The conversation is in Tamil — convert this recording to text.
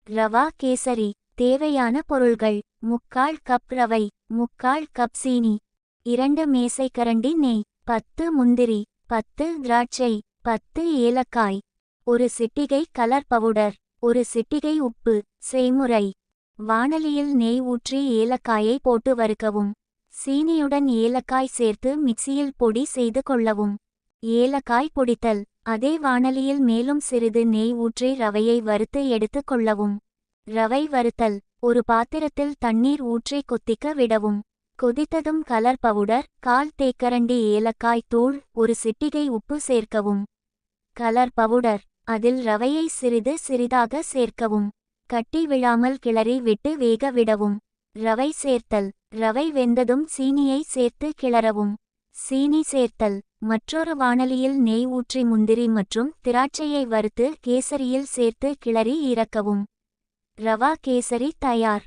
ரவா கேசரி. தேவையான பொருள்கள்: 3/4 கப் ரவை, 3/4 கப் சீனி, 2 மேசைக்கரண்டி நெய், 10 முந்திரி, 10 திராட்சை, 10 ஏலக்காய், 1 சிட்டிகை கலர் பவுடர், 1 சிட்டிகை உப்பு. செய்முறை: வாணலியில் நெய் ஊற்றி ஏலக்காயை போட்டு வறுக்கவும். சீனியுடன் ஏலக்காய் சேர்த்து மிக்சியில் பொடி செய்து கொள்ளவும். ஏலக்காய் பொடித்தல்: அதே வாணலியில் மேலும் சிறிது நெய் ஊற்றி ரவையை வறுத்து எடுத்து கொள்ளவும். ரவை வறுத்தல்: ஒரு பாத்திரத்தில் தண்ணீர் ஊற்றி கொதிக்க விடவும். கொதித்ததும் கலர் பவுடர், 1/4 தேக்கரண்டி ஏலக்காய் தூள், 1 சிட்டிகை உப்பு சேர்க்கவும். கலர் பவுடர்: அதில் ரவையை சிறிது சிறிதாக சேர்க்கவும். கட்டி விழாமல் கிளறி விட்டு வேக விடவும். ரவை சேர்த்தல்: ரவை வெந்ததும் சீனியை சேர்த்து கிளறவும். சீனி சேர்த்தல்: மற்றொரு வாணலியில் நெய் ஊற்றி முந்திரி மற்றும் திராட்சையை வறுத்து கேசரியில் சேர்த்து கிளறி இறக்கவும். ரவா கேசரி தயார்.